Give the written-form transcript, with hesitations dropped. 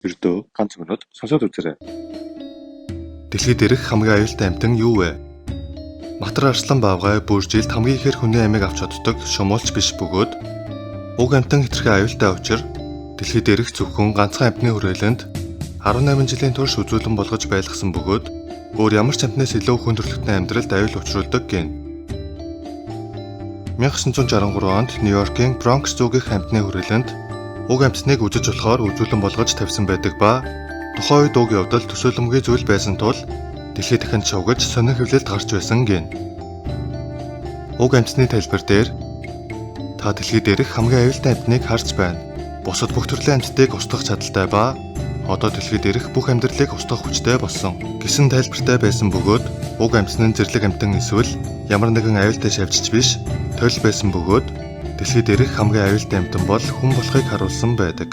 Ердөө ганц өнөд сонсоод үзээрэй. Дэлхийд ирэх хамгийн аюултай амьтан юу вэ? Матар арслан баавгай бүр жилд хамгийн ихээр хүний амийг авч чаддаг шумуулч биш бөгөөд уг амьтан хэтэрхий аюултай учир дэлхийд ирэх зөвхөн ганцхан амьтны хүрээлэнд 18 жилийн турш үзүүлэн болгож байлгасан бөгөөд өөр ямар ч амьтнаас илүү хүн төрөлхтний амьдралд аюул учруулдаг гин. 1963 онд Нью-Йоркийн Бронкс зүүгийнх амьтны хүрээлэнд уг амьтныг үжиж болохоор үзүүлэн болгож тавьсан байдаг ба тухайн үед уг явдал төсөөлөмгийн зүйл байсан тул дэлхийд дахин шавгаж сонин хэвлэлд гарч байсан гин. Уг амьтны тайлбар дээр та дэлхийд ирэх хамгийн аюултай амьтныг харж байна. Бусад бүх төрлийн амьтдыг устгах чадaltaй ба одоо дэлхийд ирэх бүх амьдралыг устгах хүчтэй болсон гэсэн тайлбартай байсан бөгөөд уг амьтан нь зэрлэг амьтан эсвэл ямар нэгэн аюултай шавьжч биш тойл байсан бөгөөд дэлхийд ирэх хамгийн аюултай амьтан бол хүн болохыг харуулсан байдаг.